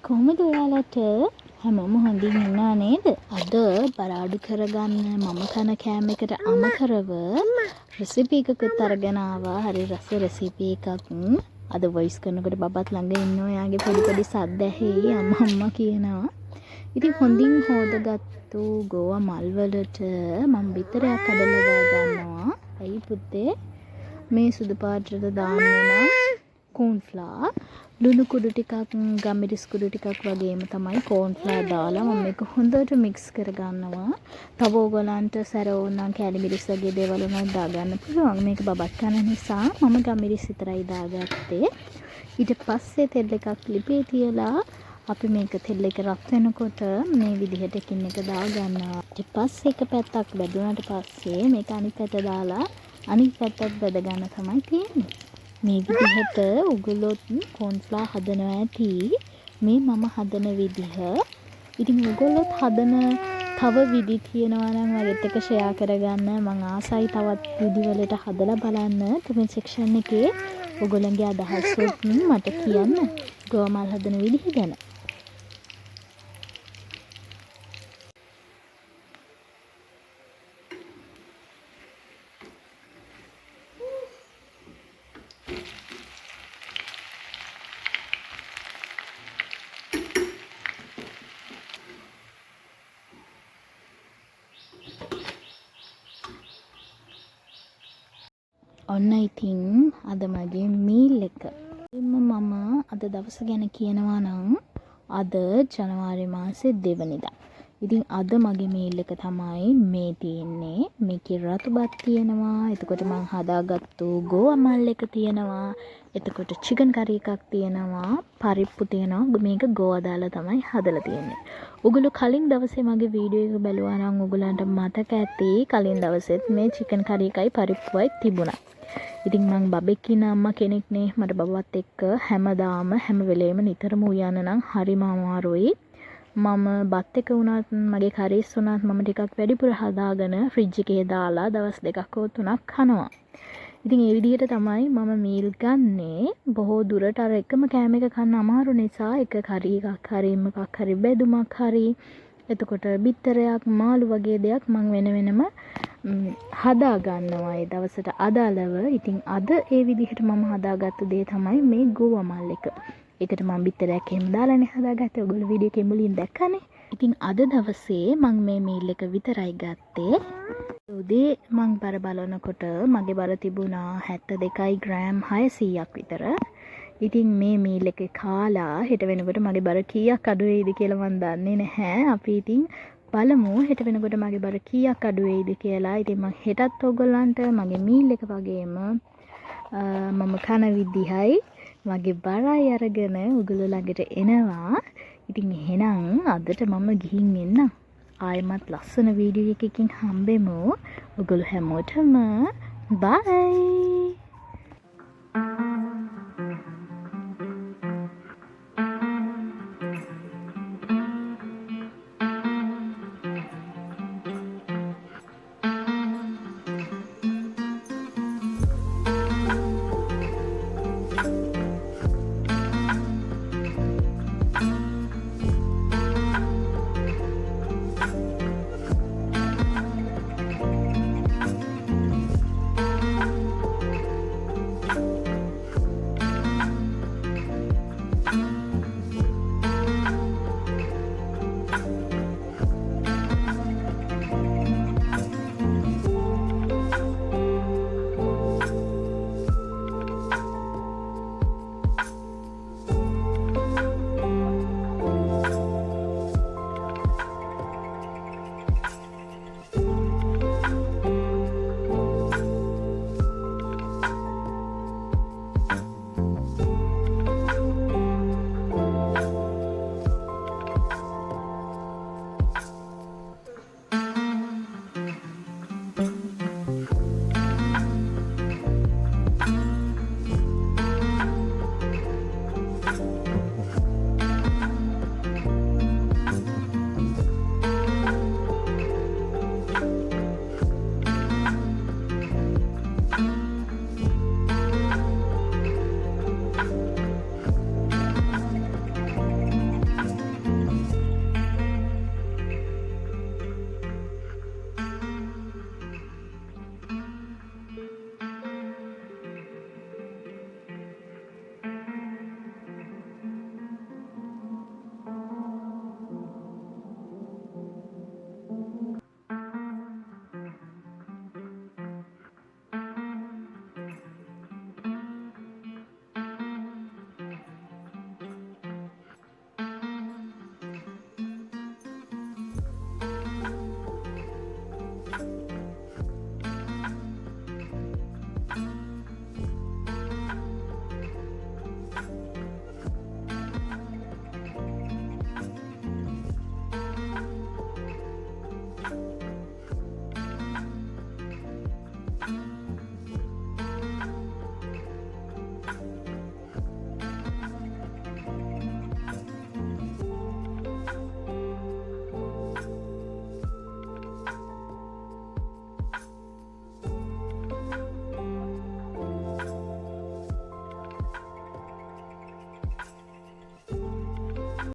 කොහොමද ඔයාලට හැමෝම හොඳින් ඉන්නා නේද? අද බර අඩු කරගන්න මම කන කෑම එකට අමතරව රෙසිපි එකකුත් අරගෙන ආවා. හරි රස රෙසිපි එකක්. අද වොයිස් කරනකොට බබත් ළඟ ඉන්නවා. එයාගේ පොඩි සද්ද ඇහි අම්මා කියනවා. ඉතින් හොඳින් හොදගත්තු ගෝවා මල් වලට මම බිත්තරයක් කඩලා ගන්නවා. ඇයි පුතේ? මේ සුදු පාටට දාන්න නම් කෝන් ෆ්ලවර් ලුණු කුඩු ටිකක් ගම්මිරිස් කුඩු ටිකක් වගේම තමයි කෝන් ෆ්ලවර් දාලා මම මේක හොඳට මික්ස් කරගන්නවා. තව ඕගලන්ට සැරෝ නම් කැලි මිරිස් වගේ දේවල් උනත් දාගන්න පුළුවන්. මේක බබත් කන නිසා මම ගම්මිරිස් විතරයි දාගත්තේ. ඊට පස්සේ තෙල් එකක් ලිපේ තියලා අපි මේක තෙල් එක රත් වෙනකොට මේ විදිහට එකින් එක දාගන්නවා. ඊට පස්සේ එක පැත්තක් බැදුනට පස්සේ මේක අනිත් පැත්ත දාලා අනිත් පැත්තත් බැද ගන්න තමයි තියෙන්නේ. මේ විදිහට උගලොත් කෝන් ෆ්ලවර් හදනවා ඇති. මේ මම හදන විදිහ. ඉතින් උගලොත් හදන තව විදි තියෙනවා නම් ඔයත් එක්ක ෂෙයා කරගන්න. මම ආසයි තවත් විදි වලට හදලා බලන්න. කමෙන්ට් සෙක්ෂන් එකේ ඔයගොල්ලන්ගේ අදහස් මට කියන්න. ගෝවා මල් හදන විදිහ ගැන. ඔන්න ඉතින් අද මගේ මීල් එක. මම අද දවස ගැන කියනවා නම් අද ජනවාරි මාසේ 2 වෙනිදා. ඉතින් අද මගේ මීල් එක තමයි මේ තියෙන්නේ. මේකේ රතුබත් තියෙනවා. එතකොට මම හදාගත්තු ගෝවා මල් එක තියෙනවා. එතකොට චිකන් කරි එකක් තියෙනවා. පරිප්පු තියෙනවා. මේක ගෝවා දාලා තමයි හදලා තියෙන්නේ. ඔගොල්ලෝ කලින් දවසේ මගේ වීඩියෝ එක බැලුවා නම් ඔයගලන්ට මතක ඇති කලින් දවසෙත් මේ චිකන් කරි එකයි පරිප්පුවයි තිබුණා. ඉතින් මං බබෙක් ඉන්න අම්මා කෙනෙක් නේ. මට බබවත් එක්ක හැමදාම හැම වෙලේම නිතරම උයන්න නම් හරිම අමාරුයි. මම බත් එක උනත් මගේ කරීස් උනත් මම ටිකක් වැඩිපුර හදාගෙන ෆ්‍රිජ් එකේ දාලා දවස් 2ක් හෝ 3ක් කනවා. ඉතින් ඒ විදිහට තමයි මම මීල් ගන්නේ. බොහෝ දුරට අර එකම කෑම එක කන්න අමාරු නිසා එක කරි එකක් හරි මොකක් හරි බෙදුමක් හරි එතකොට බිත්තරයක් මාළු වගේ දෙයක් මම වෙනම හදා ගන්නවා ඒ දවසට අදාළව. ඉතින් අද ඒ විදිහට මම හදාගත්ත දේ තමයි මේ ගෝවා මල් එක. ඒකට මම බිත්තරයක් එහෙම දාලානේ හදාගත්තේ. ඔයගොල්ලෝ වීඩියෝ එකේ මුලින් දැක්කනේ. ඉතින් අද දවසේ මම මේ මීල් එක විතරයි ගත්තේ. උදේ මං බර බලනකොට මගේ බර තිබුණා 72 ග්‍රෑම් 600ක් විතර. ඉතින් මේ මීල් එක කාලා හෙට වෙනකොට මගේ බර කීයක් අඩු වෙයිද කියලා මන් දන්නේ නැහැ. අපි ඉතින් බලමු හෙට වෙනකොට මගේ බර කීයක් අඩු වෙයිද කියලා. ඉතින් මම හෙටත් ඔයගොල්ලන්ට මගේ මීල් එක වගේම මම කන විදිහයි මගේ බරයි අරගෙන ඔයගොල්ලෝ ළඟට එනවා. ඉතින් එහෙනම් අදට මම ගිහින් එන්නම්. ආයෙමත් ලස්සන වීඩියෝ එකකින් හම්බෙමු. ඔයගොල්ලෝ හැමෝටම බයි.